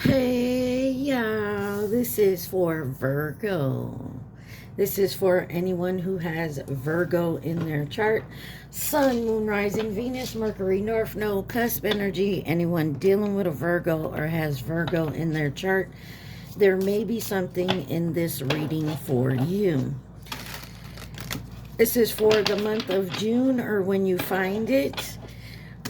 Hey, y'all, this is for Virgo. This is for anyone who has Virgo in their chart. Sun, Moon, Rising, Venus, Mercury, North Node, cusp energy. Anyone dealing with a Virgo or has Virgo in their chart, there may be something in this reading for you. This is for the month of June or when you find it.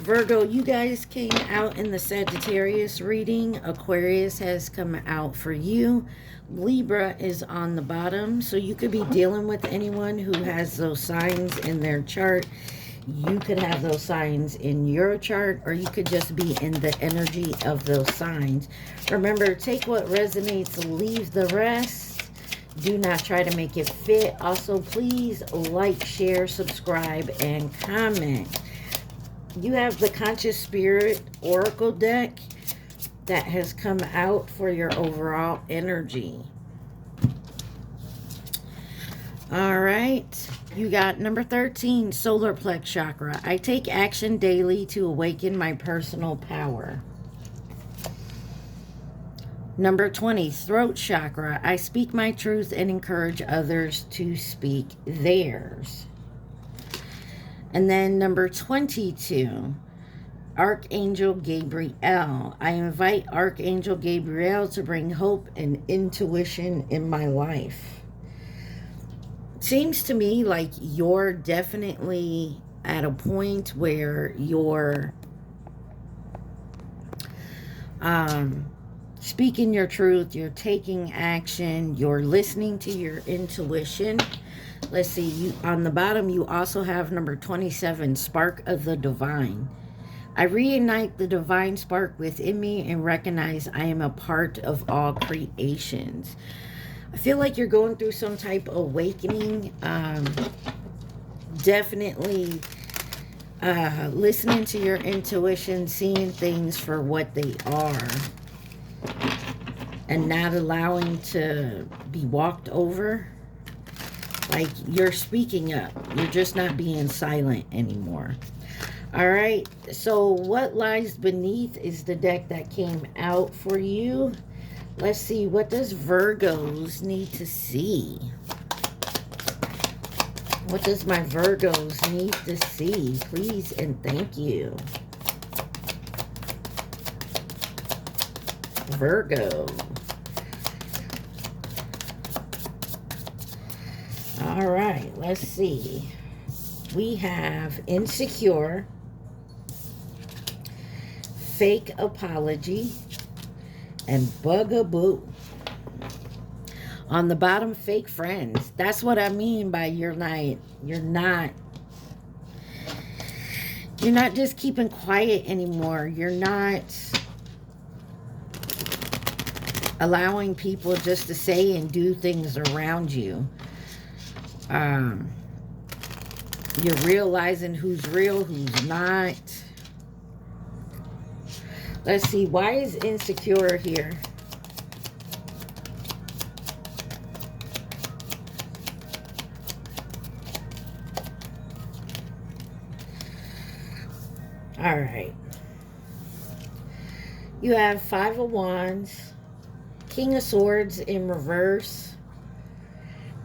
Virgo, you guys came out in the Sagittarius reading. Aquarius has come out for you. Libra is on the bottom. So you could be dealing with anyone who has those signs in their chart. You could have those signs in your chart, or you could just be in the energy of those signs. Remember, take what resonates, leave the rest. Do not try to make it fit. Also, please like, share, subscribe, and comment. You have the Conscious Spirit Oracle deck that has come out for your overall energy. All right. You got number 13, Solar Plex Chakra. I take action daily to awaken my personal power. Number 20, Throat Chakra. I speak my truth and encourage others to speak theirs. And then number 22, Archangel Gabriel. I invite Archangel Gabriel to bring hope and intuition in my life. Seems to me like you're definitely at a point where you're speaking your truth, you're taking action, you're listening to your intuition. Let's see, you on the bottom, you also have number 27, Spark of the Divine. I reignite the divine spark within me and recognize I am a part of all creations. I feel like you're going through some type of awakening. Definitely listening to your intuition, seeing things for what they are, and not allowing to be walked over. Like you're speaking up. You're just not being silent anymore. All right. So what lies beneath is the deck that came out for you. Let's see. What does Virgos need to see? What does my Virgos need to see? Please and thank you. Virgo. All right, let's see. We have insecure, fake apology, and bugaboo. On the bottom, fake friends. That's what I mean by you're not just keeping quiet anymore. You're not allowing people just to say and do things around you. You're realizing who's real, who's not. Let's see, why is insecure here? All right. You have Five of Wands, King of Swords in reverse,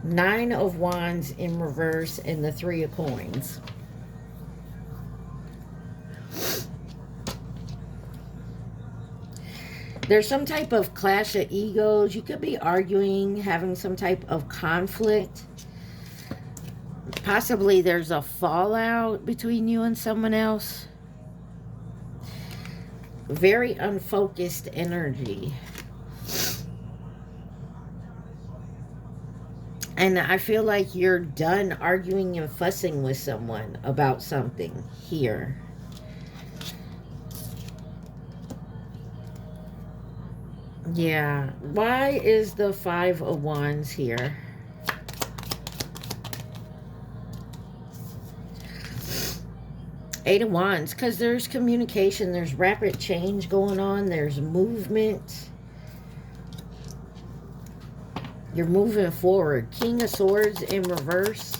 Nine of Wands in reverse, and the Three of Coins. There's some type of clash of egos. You could be arguing, having some type of conflict. Possibly there's a fallout between you and someone else. Very unfocused energy. And I feel like you're done arguing and fussing with someone about something here. Yeah. Why is the Five of Wands here? Eight of Wands. Because there's communication. There's rapid change going on. There's movement. You're moving forward. King of Swords in reverse.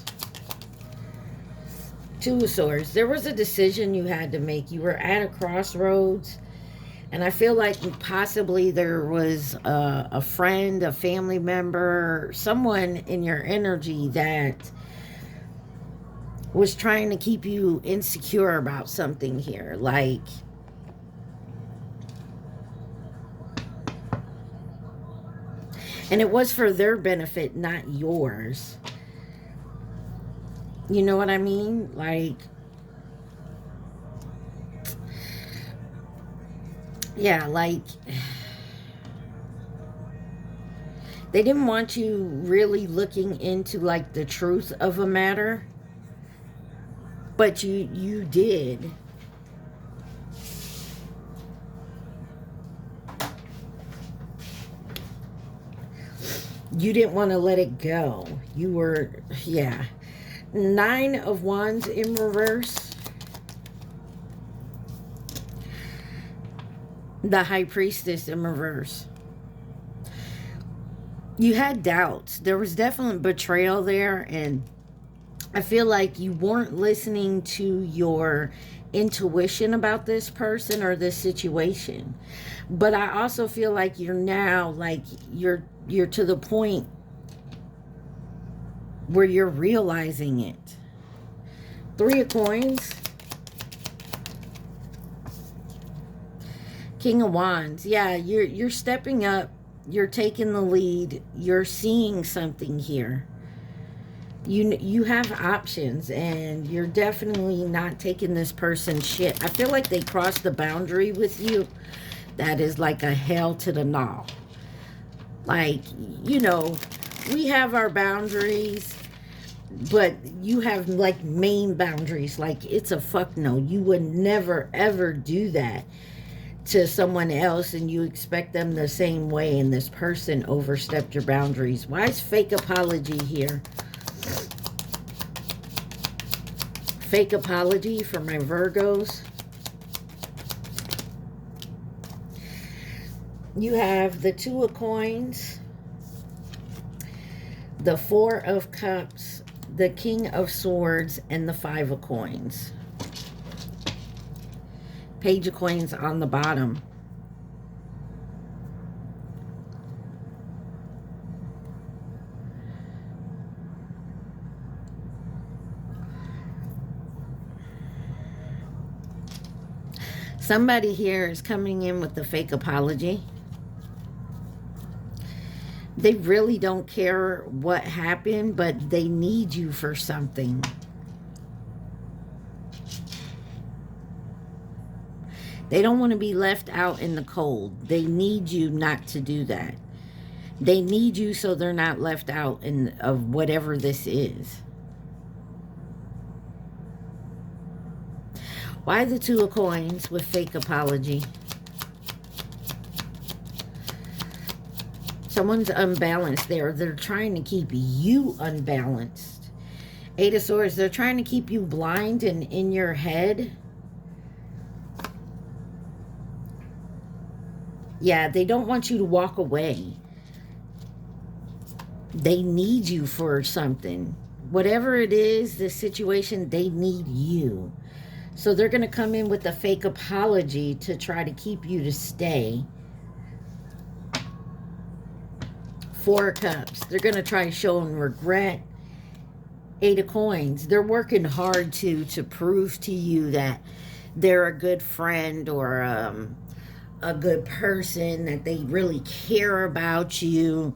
Two of Swords. There was a decision you had to make. You were at a crossroads And I feel like possibly there was a friend, a family member, someone in your energy that was trying to keep you insecure about something here. Like, and it was for their benefit, not yours. You know what I mean? Like, yeah, like, they didn't want you really looking into, like, the truth of a matter. But you did. You didn't want to let it go. You were, yeah. 9 of Wands in reverse. The High Priestess in reverse. You had doubts. There was definitely betrayal there, and I feel like you weren't listening to your intuition about this person or this situation. But I also feel like you're now, like, you're to the point where you're realizing it. 3 of Coins. King of Wands. Yeah, you're stepping up. You're taking the lead. You're seeing something here. You have options, and you're definitely not taking this person's shit. I feel like they crossed the boundary with you. That is like a hell to the gnaw. Like, you know, we have our boundaries, but you have, like, main boundaries. Like, it's a fuck no. You would never, ever do that to someone else, and you expect them the same way, and this person overstepped your boundaries. Why is fake apology here? Fake apology for my Virgos. You have the 2 of Coins, the 4 of Cups, the King of Swords, and the 5 of Coins. Page of Coins on the bottom. Somebody here is coming in with the fake apology. They really don't care what happened, but they need you for something. They don't want to be left out in the cold. They need you not to do that. They need you so they're not left out of whatever this is. Why the 2 of Coins with fake apology? Someone's unbalanced there. They're trying to keep you unbalanced. 8 of Swords. They're trying to keep you blind and in your head. Yeah, they don't want you to walk away. They need you for something. Whatever it is, the situation, they need you. So they're going to come in with a fake apology to try to keep you to stay. 4 of Cups. They're going to try showing regret. 8 of Coins. They're working hard to prove to you that they're a good friend or a good person, that they really care about you.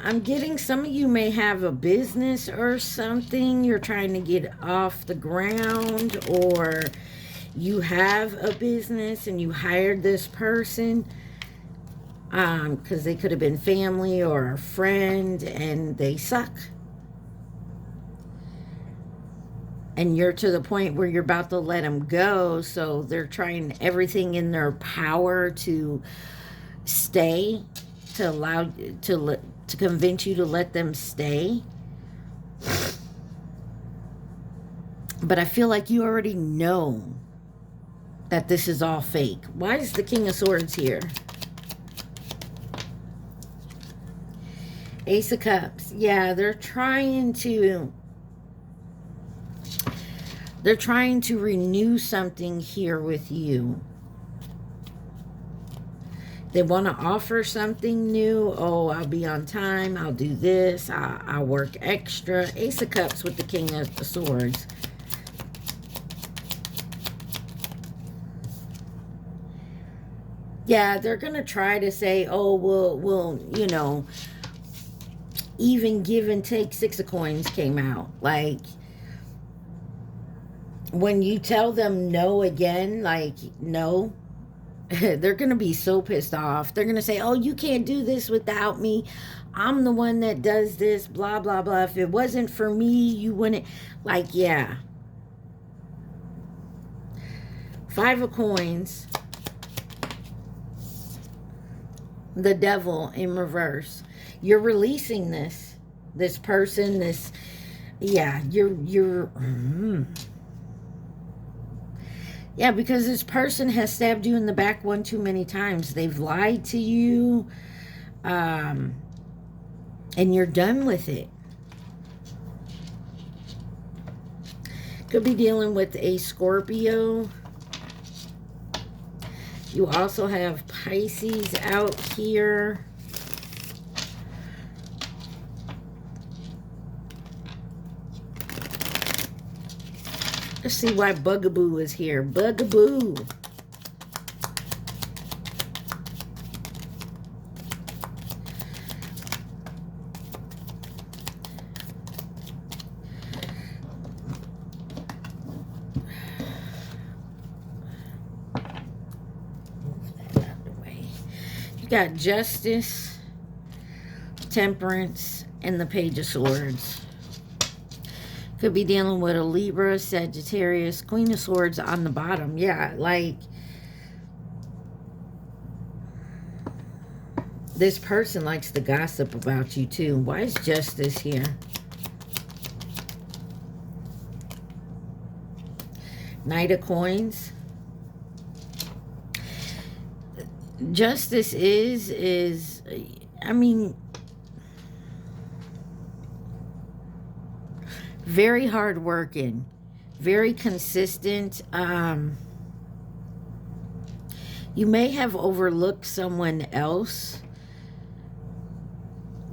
I'm getting some of you may have a business or something you're trying to get off the ground, or you have a business and you hired this person because they could have been family or a friend and they suck. And you're to the point where you're about to let them go, so they're trying everything in their power to stay, to allow to convince you to let them stay. But I feel like you already know that this is all fake. Why is the King of Swords here? Ace of Cups. Yeah, they're trying to renew something here with you. They want to offer something new. Oh, I'll be on time. I'll do this. I'll work extra. Ace of Cups with the King of Swords. Yeah, they're going to try to say, oh, we'll, you know, even give and take. Six of Coins came out. Like, when you tell them no again, like, no, they're going to be so pissed off. They're going to say, oh, you can't do this without me. I'm the one that does this, blah, blah, blah. If it wasn't for me, you wouldn't. Like, yeah. Five of Coins. The Devil in reverse. You're releasing this person, this, yeah, you're yeah, because this person has stabbed you in the back one too many times. They've lied to you, and you're done with it. Could be dealing with a Scorpio. You also have Pisces out here. Let's see why Bugaboo is here. Bugaboo. Got Justice, Temperance, and the Page of Swords. Could be dealing with a Libra, Sagittarius, Queen of Swords on the bottom. Yeah, like, this person likes to gossip about you too. Why is Justice here? Knight of Coins. Justice is, I mean, very hardworking, very consistent. You may have overlooked someone else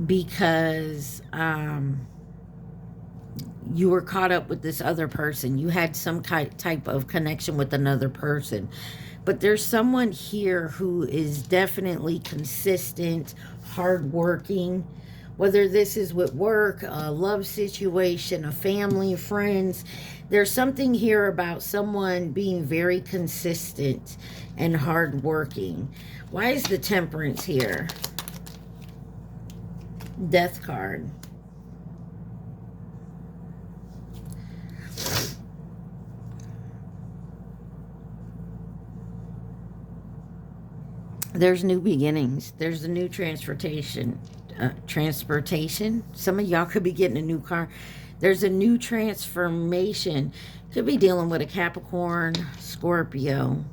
because you were caught up with this other person. You had some type of connection with another person. But there's someone here who is definitely consistent, hardworking. Whether this is with work, a love situation, a family, friends. There's something here about someone being very consistent and hardworking. Why is the Temperance here? Death card. There's new beginnings. There's a new transportation. Some of y'all could be getting a new car. There's a new transformation. Could be dealing with a Capricorn, Scorpio.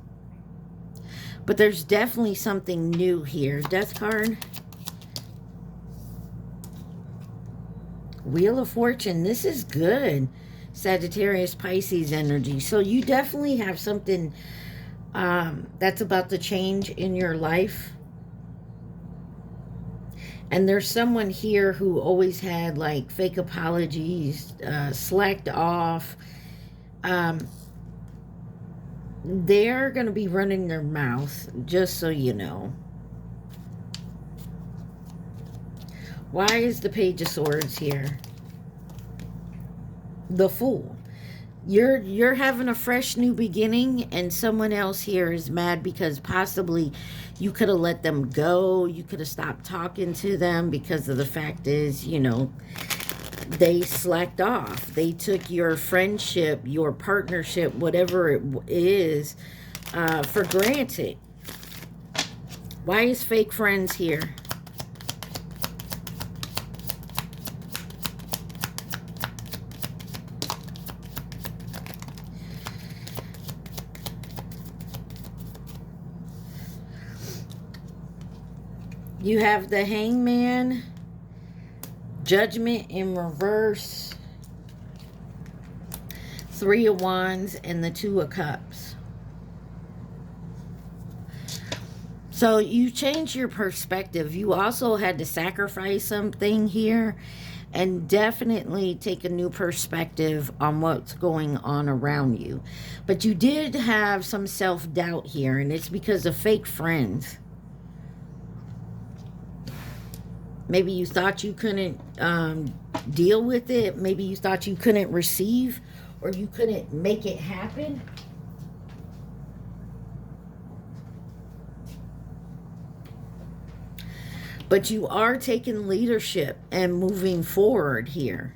But there's definitely something new here. Death card. Wheel of Fortune. This is good. Sagittarius, Pisces energy. So you definitely have something that's about to change in your life. And there's someone here who always had like fake apologies, slacked off. They're going to be running their mouth, just so you know. Why is the Page of Swords here? The Fool. You're having a fresh new beginning, and someone else here is mad because possibly you could have let them go. You could have stopped talking to them because of the fact is, you know, they slacked off. They took your friendship, your partnership, whatever it is, for granted. Why is fake friends here? You have the Hangman, Judgment in reverse, Three of Wands, and the Two of Cups. So you changed your perspective. You also had to sacrifice something here and definitely take a new perspective on what's going on around you. But you did have some self-doubt here, and it's because of fake friends. Maybe you thought you couldn't deal with it. Maybe you thought you couldn't receive, or you couldn't make it happen. But you are taking leadership and moving forward here.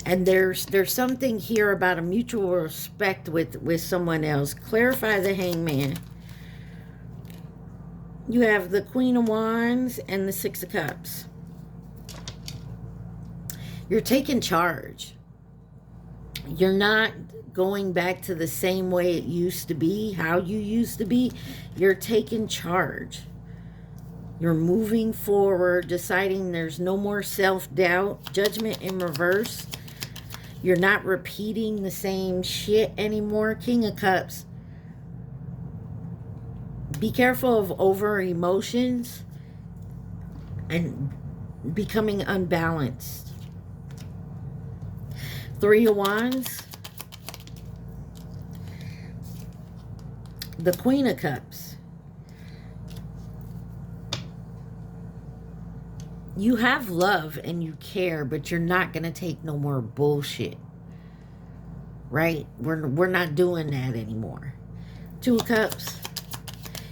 And there's something here about a mutual respect with someone else. Clarify the Hangman. You have the Queen of Wands and the Six of Cups. You're taking charge. You're not going back to the same way it used to be, how you used to be. You're taking charge. You're moving forward, deciding there's no more self-doubt. Judgment in reverse. You're not repeating the same shit anymore. King of Cups. Be careful of over emotions and becoming unbalanced. Three of Wands. The Queen of Cups. You have love and you care, but you're not going to take no more bullshit. Right? We're not doing that anymore. Two of Cups.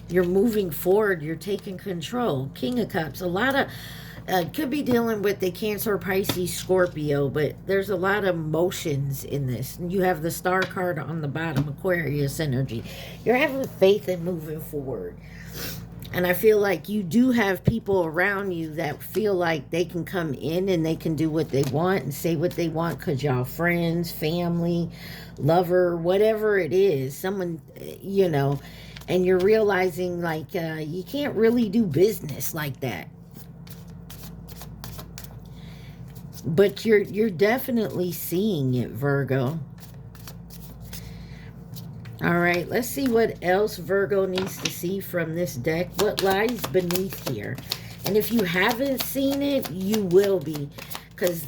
You're moving forward. You're taking control. King of Cups. A lot of... could be dealing with the Cancer, Pisces, Scorpio, but there's a lot of emotions in this. You have the Star card on the bottom, Aquarius energy. You're having faith and moving forward. And I feel like you do have people around you that feel like they can come in and they can do what they want and say what they want because y'all friends, family, lover, whatever it is. Someone, you know, and you're realizing like you can't really do business like that. But you're definitely seeing it, Virgo. All right, let's see what else Virgo needs to see from this deck. What lies beneath here? And if you haven't seen it, you will be. Because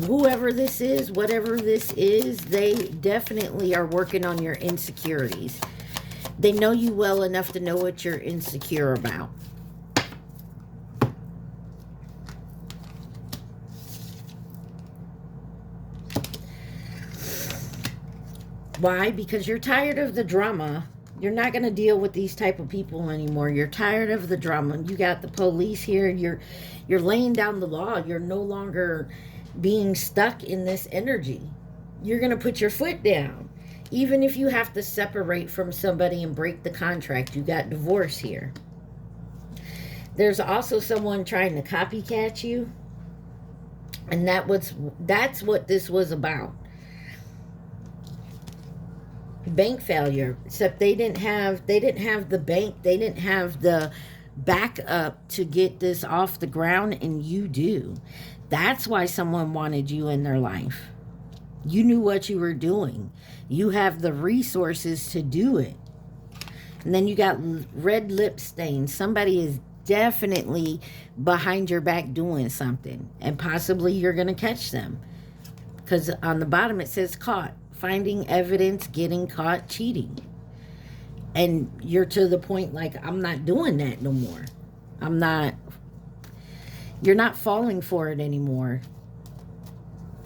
whoever this is, whatever this is, they definitely are working on your insecurities. They know you well enough to know what you're insecure about. Why? Because you're tired of the drama. You're not going to deal with these type of people anymore. You're tired of the drama. You got the police here. You're laying down the law. You're no longer being stuck in this energy. You're going to put your foot down. Even if you have to separate from somebody and break the contract. You got divorce here. There's also someone trying to copycat you. And that's what this was about. Bank failure, except they didn't have the bank, they didn't have the backup to get this off the ground, and you do. That's why someone wanted you in their life. You knew what you were doing. You have the resources to do it. And then you got red lip stains. Somebody is definitely behind your back doing something, and possibly you're going to catch them, because on the bottom it says caught. Finding evidence, getting caught cheating. And you're to the point like, I'm not doing that no more. You're not falling for it anymore.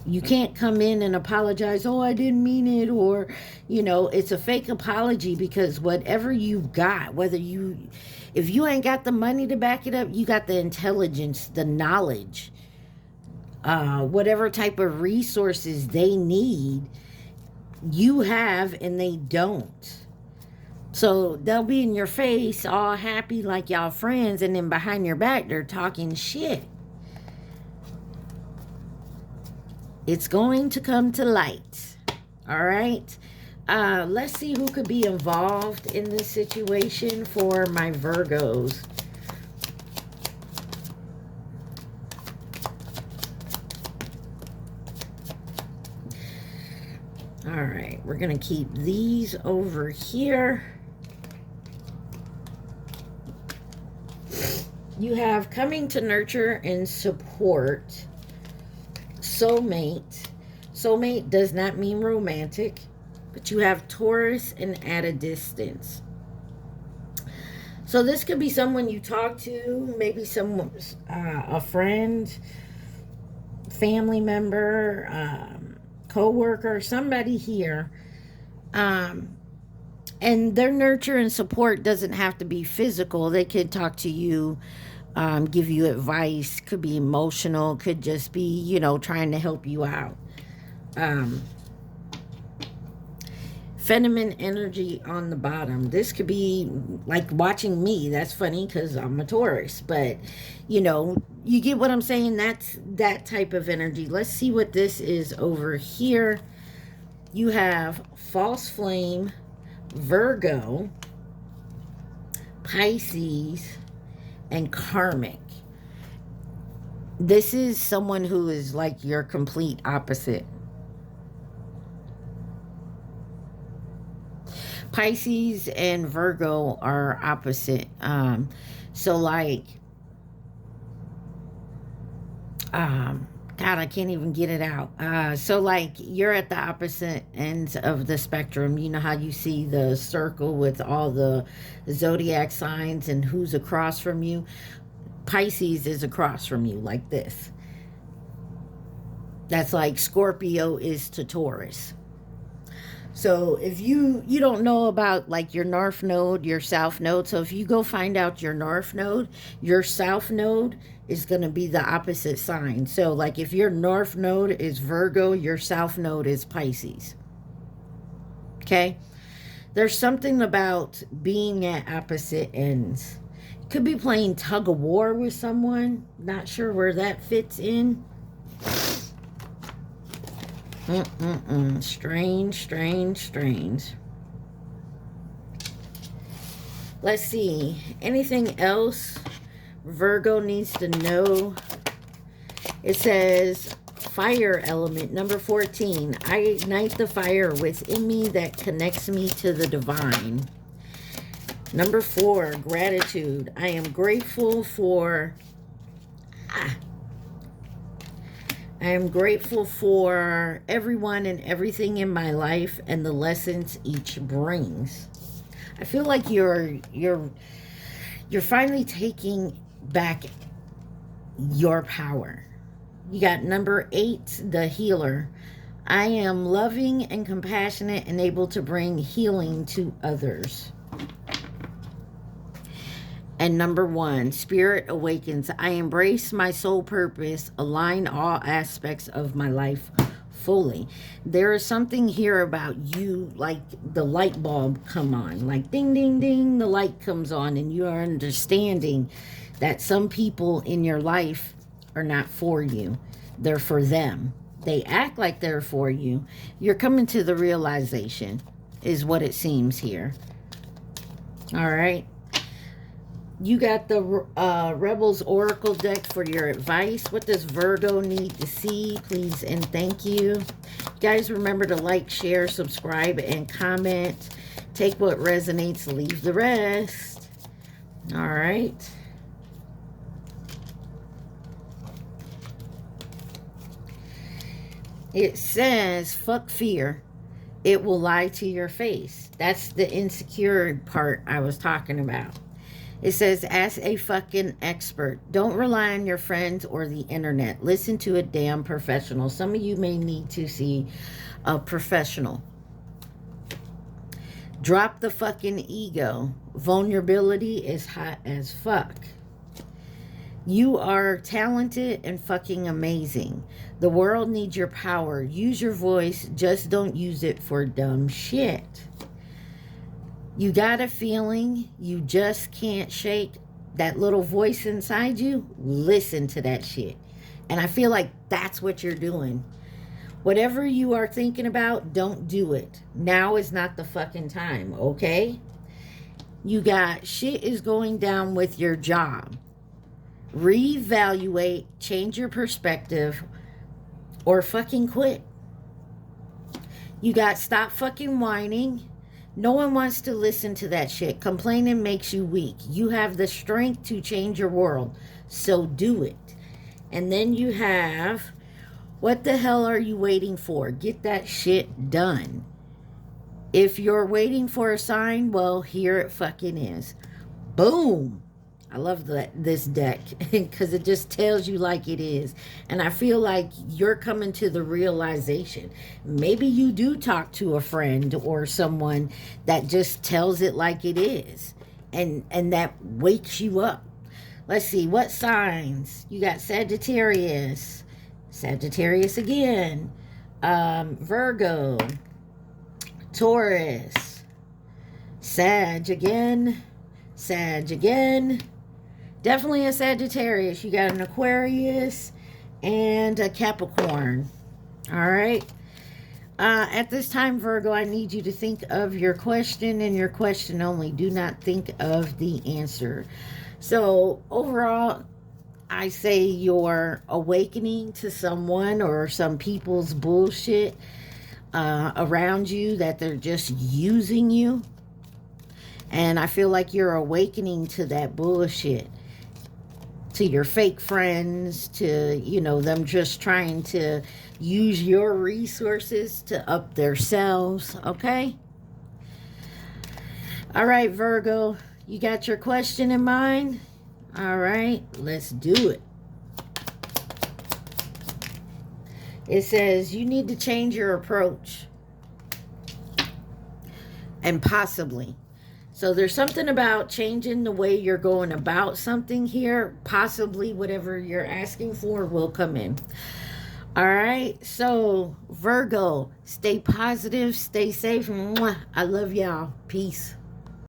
You can't come in and apologize. Oh, I didn't mean it. Or, you know, it's a fake apology, because whatever you got, if you ain't got the money to back it up, you got the intelligence, the knowledge, whatever type of resources they need, you have, and they don't. So they'll be in your face all happy like y'all friends, and then behind your back they're talking shit. It's going to come to light. All right, let's see who could be involved in this situation for my Virgos. All right, we're going to keep these over here. You have coming to nurture and support. Soulmate. Soulmate does not mean romantic, but you have Taurus and at a distance. So this could be someone you talk to, maybe someone, a friend, family member, co-worker, somebody here. And their nurture and support doesn't have to be physical. They could talk to you, give you advice, could be emotional, could just be, you know, trying to help you out. Feminine energy on the bottom. This could be like watching me. That's funny because I'm a Taurus, but you know, you get what I'm saying. That's that type of energy. Let's see what this is over here. You have false flame, Virgo, Pisces, and karmic. This is someone who is like your complete opposite. Pisces and Virgo are opposite. So like, God, I can't even get it out. So like you're at the opposite ends of the spectrum. You know how you see the circle with all the zodiac signs and who's across from you? Pisces is across from you like this. That's like Scorpio is to Taurus. So if you don't know about like your north node, your south node, so if you go find out your north node, your south node is going to be the opposite sign. So like if your north node is Virgo, your south node is Pisces. Okay? There's something about being at opposite ends. Could be playing tug of war with someone. Not sure where that fits in. Strange, strange, strange. Let's see. Anything else Virgo needs to know? It says fire element, number 14. I ignite the fire within me that connects me to the divine. Number 4, gratitude. I am grateful for... I am grateful for everyone and everything in my life and the lessons each brings. I feel like you're finally taking back your power. You got number 8, the healer. I am loving and compassionate and able to bring healing to others. And number 1, Spirit Awakens. I embrace my soul purpose, align all aspects of my life fully. There is something here about you, like the light bulb come on, like ding, ding, ding, the light comes on, and you are understanding that some people in your life are not for you. They're for them. They act like they're for you. You're coming to the realization, is what it seems here. All right. You got the Rebels Oracle deck for your advice. What does Virgo need to see? Please and thank you. Guys, remember to like, share, subscribe, and comment. Take what resonates, leave the rest. All right. It says, fuck fear. It will lie to your face. That's the insecure part I was talking about. It says, ask a fucking expert. Don't rely on your friends or the internet. Listen to a damn professional. Some of you may need to see a professional. Drop the fucking ego. Vulnerability is hot as fuck. You are talented and fucking amazing. The world needs your power. Use your voice. Just don't use it for dumb shit. You got a feeling you just can't shake. That little voice inside you, listen to that shit. And I feel like that's what you're doing. Whatever you are thinking about, don't do it. Now is not the fucking time, okay? You got shit is going down with your job. You got stop fucking whining. No one wants to listen to that shit. Complaining makes you weak. You have the strength to change your world. So do it. And then you have, what the hell are you waiting for? Get that shit done. If you're waiting for a sign, well, here it fucking is. Boom. I love this deck because it just tells you like it is. And I feel like you're coming to the realization. Maybe you do talk to a friend or someone that just tells it like it is. And that wakes you up. Let's see, what signs? You got Sagittarius. Sagittarius again. Virgo. Taurus. Sag again. Sag again. Definitely a Sagittarius. You got an Aquarius and a Capricorn. All right. At this time, Virgo, I need you to think of your question and your question only. Do not think of the answer. So overall, I say you're awakening to someone or some people's bullshit around you, that they're just using you. And I feel like you're awakening to that bullshit. To your fake friends, to, you know, them just trying to use your resources to up themselves, okay? All right, Virgo, you got your question in mind? All right, let's do it. It says you need to change your approach. And possibly. So there's something about changing the way you're going about something here. Possibly whatever you're asking for will come in. All right. So Virgo, stay positive, stay safe. Mwah. I love y'all. Peace.